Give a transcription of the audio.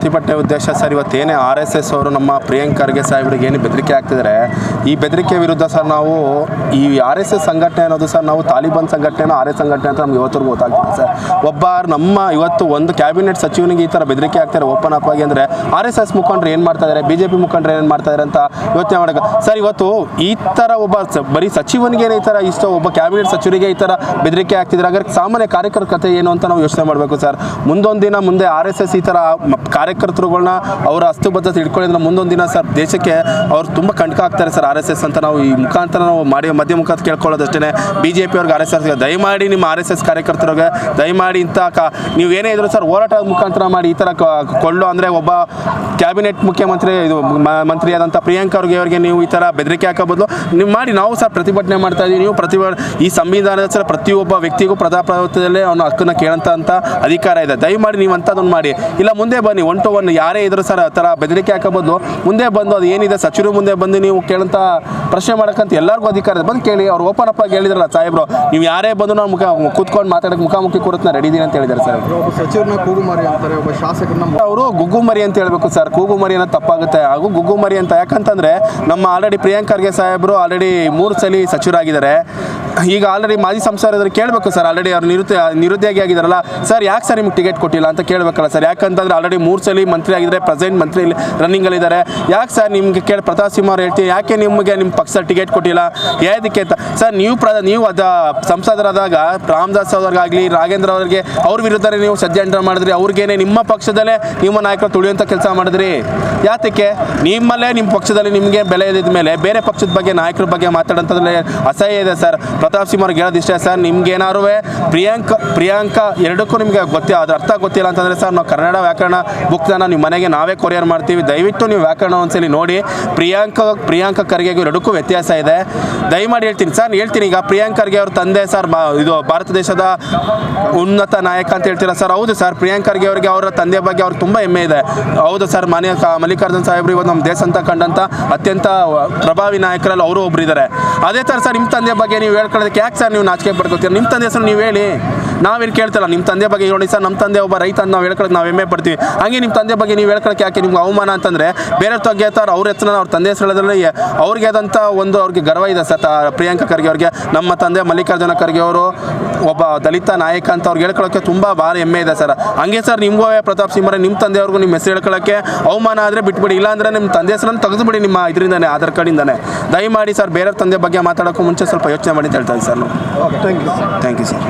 ಪ್ರತಿಭಟನೆ ಉದ್ದೇಶ sir, ಇವತ್ತೇನೇ RSS ಅವರು ನಮ್ಮ ಪ್ರಿಯಾಂಕ್ ಖರ್ಗೆ ಸಾಹೇಬ್ರಿಗೆ ಏನು ಬೆದರಿಕೆ ಆಗ್ತಿದ್ದಾರೆ, ಈ ಬೆದರಿಕೆ ವಿರುದ್ಧ ಸರ್ ನಾವು ಈ RSS ಸಂಘಟನೆ ಅನ್ನೋದು ಸರ್ ನಾವು ತಾಲಿಬಾನ್ ಸಂಘಟನೆನೋ RSS ಸಂಘಟನೆ ಅಂತ ನಮ್ಗೆ ಇವತ್ತರೆಗೂ ಗೊತ್ತಾಗ್ತಿದೆ ಸರ್. ಒಬ್ಬ ನಮ್ಮ ಇವತ್ತು ಒಂದು ಕ್ಯಾಬಿನೆಟ್ ಸಚಿವನಿಗೆ ಈ ಥರ ಬೆದರಿಕೆ ಆಗ್ತಾರೆ ಓಪನ್ ಅಪ್ ಆಗಿ ಅಂದರೆ RSS ಮುಖಂಡರು ಏನು ಮಾಡ್ತಾ ಇದ್ದಾರೆ, BJP ಮುಖಂಡರು ಏನು ಮಾಡ್ತಾ ಇದ್ದಾರೆ ಅಂತ ಯೋಚನೆ ಮಾಡೋಕೆ ಸರ್. ಇವತ್ತು ಈ ಥರ ಒಬ್ಬ ಬರೀ ಸಚಿವನಿಗೆ ಈ ಥರ ಇಷ್ಟ, ಒಬ್ಬ ಕ್ಯಾಬಿನೆಟ್ ಸಚಿವರಿಗೆ ಈ ಥರ ಬೆದರಿಕೆ ಆಗ್ತಿದ್ರೆ ಹಾಗಾದ್ರೆ ಸಾಮಾನ್ಯ ಕಾರ್ಯಕರ್ತರ ಕಥೆ ಏನು ಅಂತ ನಾವು ಯೋಚನೆ ಮಾಡಬೇಕು ಸರ್. ಮುಂದೊಂದು ದಿನ ಮುಂದೆ RSS ಈ ಥರ ಕಾರ್ಯಕರ್ತರುಗಳನ್ನ ಅವರ ಹಸ್ತುಬದ್ಧತೆ ಇಟ್ಕೊಳ್ಳೋದ್ರೆ ಮುಂದೊಂದು ದಿನ ಸರ್ ದೇಶಕ್ಕೆ ಅವ್ರು ತುಂಬ ಕಂಟಕ ಆಗ್ತಾರೆ ಸರ್ RSS ಅಂತ ನಾವು ಈ ಮುಖಾಂತರ ನಾವು ಮಾಡಿ ಮಧ್ಯ ಮುಖಾಂತರ ಕೇಳ್ಕೊಳ್ಳೋದಷ್ಟೇ. BJP ಅವ್ರಿಗೆ RSS ದಯಮಾಡಿ ನಿಮ್ಮ RSS ಕಾರ್ಯಕರ್ತರಿಗೆ ದಯಮಾಡಿ ಇಂಥ ನೀವು ಏನೇ ಇದ್ರು ಸರ್ ಹೋರಾಟ ಮುಖಾಂತರ ಮಾಡಿ ಈ ಥರ ಕೊಳ್ಳೋ ಅಂದರೆ ಒಬ್ಬ ಕ್ಯಾಬಿನೆಟ್ ಮುಖ್ಯಮಂತ್ರಿ ಇದು ಮಂತ್ರಿಯಾದಂಥ ಪ್ರಿಯಾಂಕ್ ಅವ್ರಿಗೆ ನೀವು ಈ ಥರ ಬೆದರಿಕೆ ಹಾಕೋ ಬದಲು ನೀವು ಮಾಡಿ. ನಾವು ಸರ್ ಪ್ರತಿಭಟನೆ ಮಾಡ್ತಾ ಇದ್ದೀವಿ. ನೀವು ಈ ಸಂವಿಧಾನದ ಸರ್ ಪ್ರತಿಯೊಬ್ಬ ವ್ಯಕ್ತಿಗೂ ಪ್ರಜಾಪ್ರಭುತ್ವದಲ್ಲೇ ಅವನ ಹಕ್ಕನ್ನು ಕೇಳೋಂಥ ಅಧಿಕಾರ ಇದೆ. ದಯಮಾಡಿ ನೀವು ಅಂಥದ್ದನ್ನು ಮಾಡಿ. ಇಲ್ಲ ಮುಂದೆ ಬನ್ನಿ 1 to 1 ಯಾರೇ ಇದ್ರು ಸರ್ ಆ ಥರ ಬೆದರಿಕೆ ಹಾಕೋ ಬದಲು ಮುಂದೆ ಬಂದು ಅದು ಏನಿದೆ ಸಚಿವರು ಮುಂದೆ ಬಂದು ನೀವು ಕೇಳೋಂಥ ಪ್ರಶ್ನೆ ಮಾಡೋಕ್ಕಂತ ಎಲ್ಲರಿಗೂ ಅಧಿಕಾರ ಇದೆ. ಬಂದು ಕೇಳಿ. ಅವ್ರು ಓಪನ್ ಅಪ್ ಆಗಿ ಹೇಳಿದ್ರಲ್ಲ ಸಾಹೇಬ್ರು, ನೀವು ಯಾರೇ ಬಂದು ನಾವು ಕೂತ್ಕೊಂಡು ಮಾತಾಡೋಕ್ಕೆ ಮುಖಾಮುಖಿ ಕೊಡುತ್ತೆ ರೆಡಿ ಇದೀನಿ ಅಂತ ಹೇಳಿದ್ದಾರೆ ಸರ್. ಒಬ್ಬ ಸಚಿವರನ್ನ ಕೂಗುಮರಿ ಅಂತಾರೆ, ಒಬ್ಬ ಶಾಸಕರನ್ನ ಅವರು ಗುಗ್ಗುಮರಿ ಅಂತ ಹೇಳಬೇಕು ಸರ್. ಕೂಗುಮರಿ ಅನ್ನೋದು ತಪ್ಪಾಗುತ್ತೆ. ಹಾಗೂ ಗುಗ್ಗುಮರಿ ಅಂತ ಯಾಕಂತಂದರೆ ನಮ್ಮ ಆಲ್ರೆಡಿ ಪ್ರಿಯಾಂಕ್ ಖರ್ಗೆ ಸಾಹೇಬರು ಆಲ್ರೆಡಿ 3 ಸಲ ಸಚಿವರಾಗಿದ್ದಾರೆ. ಈಗ ಆಲ್ರೆಡಿ ಮಾಜಿ ಸಂಸದರು ಕೇಳಬೇಕು ಸರ್. ಆಲ್ರೆಡಿ ಅವ್ರು ನಿರುದ್ಯೋಗಿ ಆಗಿದ್ದಾರಲ್ಲ ಸರ್, ಯಾಕೆ ಸರ್ ನಿಮ್ಗೆ ಟಿಕೆಟ್ ಕೊಟ್ಟಿಲ್ಲ ಅಂತ ಕೇಳಬೇಕಲ್ಲ ಸರ್. ಯಾಕಂತಂದ್ರೆ ಆಲ್ರೆಡಿ 3 ಸಲ ಮಂತ್ರಿ ಆಗಿದ್ದಾರೆ, ಪ್ರೆಸೆಂಟ್ ಮಂತ್ರಿ ರನ್ನಿಂಗಲ್ಲಿದ್ದಾರೆ. ಯಾಕೆ ಸರ್ ನಿಮಗೆ ಪ್ರತಾಪ್ ಸಿಂಹ ಅವ್ರು ಹೇಳ್ತೀವಿ ಯಾಕೆ ನಿಮಗೆ ನಿಮ್ಮ ಪಕ್ಷ ಟಿಕೆಟ್ ಕೊಟ್ಟಿಲ್ಲ ಯಾವುದಕ್ಕೆ ಅಂತ ಸರ್. ನೀವು ಅದು ಸಂಸದರಾದಾಗ ರಾಮದಾಸ್ ಅವ್ರಿಗಾಗಲಿ ರಾಘೇಂದ್ರ ಅವ್ರಿಗೆ ಅವ್ರ ವಿರುದ್ಧ ನೀವು ಷಡ್ಯಂತ್ರ ಮಾಡಿದ್ರಿ. ಅವ್ರಿಗೇನೆ ನಿಮ್ಮ ಪಕ್ಷದಲ್ಲೇ ನಿಮ್ಮ ನಾಯಕರು ತುಳಿಯುವಂಥ ಕೆಲಸ ಮಾಡಿದ್ರಿ. ಯಾತಕ್ಕೆ? ನಿಮ್ಮಲ್ಲೇ ನಿಮ್ಮ ಪಕ್ಷದಲ್ಲಿ ನಿಮಗೆ ಬೆಲೆ ಇದ್ದ ಮೇಲೆ ಬೇರೆ ಪಕ್ಷದ ಬಗ್ಗೆ ನಾಯಕರ ಬಗ್ಗೆ ಮಾತಾಡೋಂಥದ್ರಲ್ಲಿ ಅಸಹ್ಯ ಇದೆ ಸರ್. ಪ್ರತಾಪ್ ಸಿಂಹ ಅವ್ರಿಗೆ ಹೇಳೋದಿಷ್ಟೇ ಸರ್, ನಿಮ್ಗೇನಾರು ಪ್ರಿಯಾಂಕಾ ಎರಡಕ್ಕೂ ನಿಮಗೆ ಅದ್ರ ಅರ್ಥ ಗೊತ್ತಿಲ್ಲ ಅಂತಂದರೆ ಸರ್ ನಾವು ಕನ್ನಡ ವ್ಯಾಕರಣ ಬುಕ್ನ ನಿಮ್ಮ ಮನೆಗೆ ನಾವೇ ಕೊರಿಯರ್ ಮಾಡ್ತೀವಿ. ದಯವಿಟ್ಟು ನೀವು ವ್ಯಾಕರಣ ಒಂದ್ಸಲಿ ನೋಡಿ. ಪ್ರಿಯಾಂಕಾ ಖರ್ಗೆಗೂ ಎರಡಕ್ಕೂ ವ್ಯತ್ಯಾಸ ಇದೆ. ದಯಮಾಡಿ ಹೇಳ್ತೀನಿ ಸರ್. ಈಗ ಪ್ರಿಯಾಂಕ್ ಖರ್ಗೆ ಅವ್ರ ತಂದೆ ಸರ್ ಇದು ಭಾರತ ದೇಶದ ಉನ್ನತ ನಾಯಕ ಅಂತ ಹೇಳ್ತೀರಾ ಸರ್. ಹೌದು ಸರ್, ಪ್ರಿಯಾಂಕ್ ಖರ್ಗೆ ಅವರಿಗೆ ಅವರ ತಂದೆ ಬಗ್ಗೆ ಅವ್ರಿಗೆ ತುಂಬ ಹೆಮ್ಮೆ ಇದೆ. ಹೌದು ಸರ್, ಮಲ್ಲಿಕಾರ್ಜುನ್ ಸಾಹೇಬ್ರು ಇವತ್ತು ನಮ್ಮ ದೇಶ ಅಂತ ಕಂಡಂಥ ಅತ್ಯಂತ ಪ್ರಭಾವಿ ನಾಯಕರಲ್ಲಿ ಅವರು ಒಬ್ರು ಇದ್ದಾರೆ. ಅದೇ ಥರ ಸರ್ ನಿಮ್ಮ ತಂದೆ ಬಗ್ಗೆ ನೀವು ಹೇಳ್ಕೊಳ್ಳೋದಕ್ಕೆ ಯಾಕೆ ಸರ್ ನೀವು ನಾಚಿಕೆ ಪಡ್ಕೊತೀರಿ? ನಿಮ್ಮ ತಂದೆ ಹೆಸರು ನೀವು ಹೇಳಿ, ನಾವೇನು ಕೇಳ್ತಿಲ್ಲ. ನಿಮ್ಮ ತಂದೆ ಬಗ್ಗೆ ನೋಡಿ ಸರ್, ನಮ್ಮ ತಂದೆ ಒಬ್ಬ ರೈತ ಅಂತ ನಾವು ಹೇಳ್ಕೊಳ್ಳೋಕೆ ನಾವು ಹೆಮ್ಮೆ ಪಡ್ತೀವಿ. ಹಾಗೆ ನಿಮ್ಮ ತಂದೆ ಬಗ್ಗೆ ನೀವು ಹೇಳ್ಕೊಳ್ಳೋಕೆ ಯಾಕೆ ನಿಮ್ಗೆ ಅವಮಾನ ಅಂತಂದರೆ ಬೇರೆ ತೊಗೆತಾರೆ ಅವ್ರ ಹೆಸರನ್ನ ಅವ್ರ ತಂದೆ ಹೆಸರು ಹೇಳೋದ್ರಲ್ಲಿ ಅವ್ರಿಗೆ ಆದಂಥ ಅವ್ರಿಗೆ ಗರ್ವ ಇದೆ ಸರ್. ಪ್ರಿಯಾಂಕಾ ಖರ್ಗೆ ಅವ್ರಿಗೆ ನಮ್ಮ ತಂದೆ ಮಲ್ಲಿಕಾರ್ಜುನ ಖರ್ಗೆ ಅವರು ಒಬ್ಬ ದಲಿತ ನಾಯಕ ಅಂತ ಅವ್ರಿಗೆ ಹೇಳ್ಕೊಳ್ಳೋಕ್ಕೆ ತುಂಬ ಭಾಳ ಹೆಮ್ಮೆ ಇದೆ ಸರ್. ಹಂಗೆ ಸರ್ ನಿಮಗೂ ಪ್ರತಾಪ್ ಸಿಂಹ ನಿಮ್ಮ ತಂದೆಯವ್ರಿಗೂ ನಿಮ್ಮ ಹೆಸರು ಹೇಳ್ಕೊಳ್ಳೋಕ್ಕೆ ಅವಮಾನ ಆದರೆ ಬಿಟ್ಬಿಡಿ. ಇಲ್ಲಾಂದರೆ ನಿಮ್ಮ ತಂದೆ ಹೆಸರನ್ನು ತೆಗೆದುಬಿಡಿ ನಿಮ್ಮ ಇದರಿಂದಾನೆ, ಆಧಾರ್ ಕಾರ್ಡಿಂದಾನೆ. ದಯಮಾಡಿ ಸರ್ ಬೇರೆ ತಂದೆ ಬಗ್ಗೆ ಮಾತಾಡೋಕ್ಕೂ ಮುಂಚೆ ಸ್ವಲ್ಪ ಯೋಚನೆ ಮಾಡಿ ಅಂತ ಹೇಳ್ತಾ ಇದ್ದೀನಿ sir. Thank you thank you sir.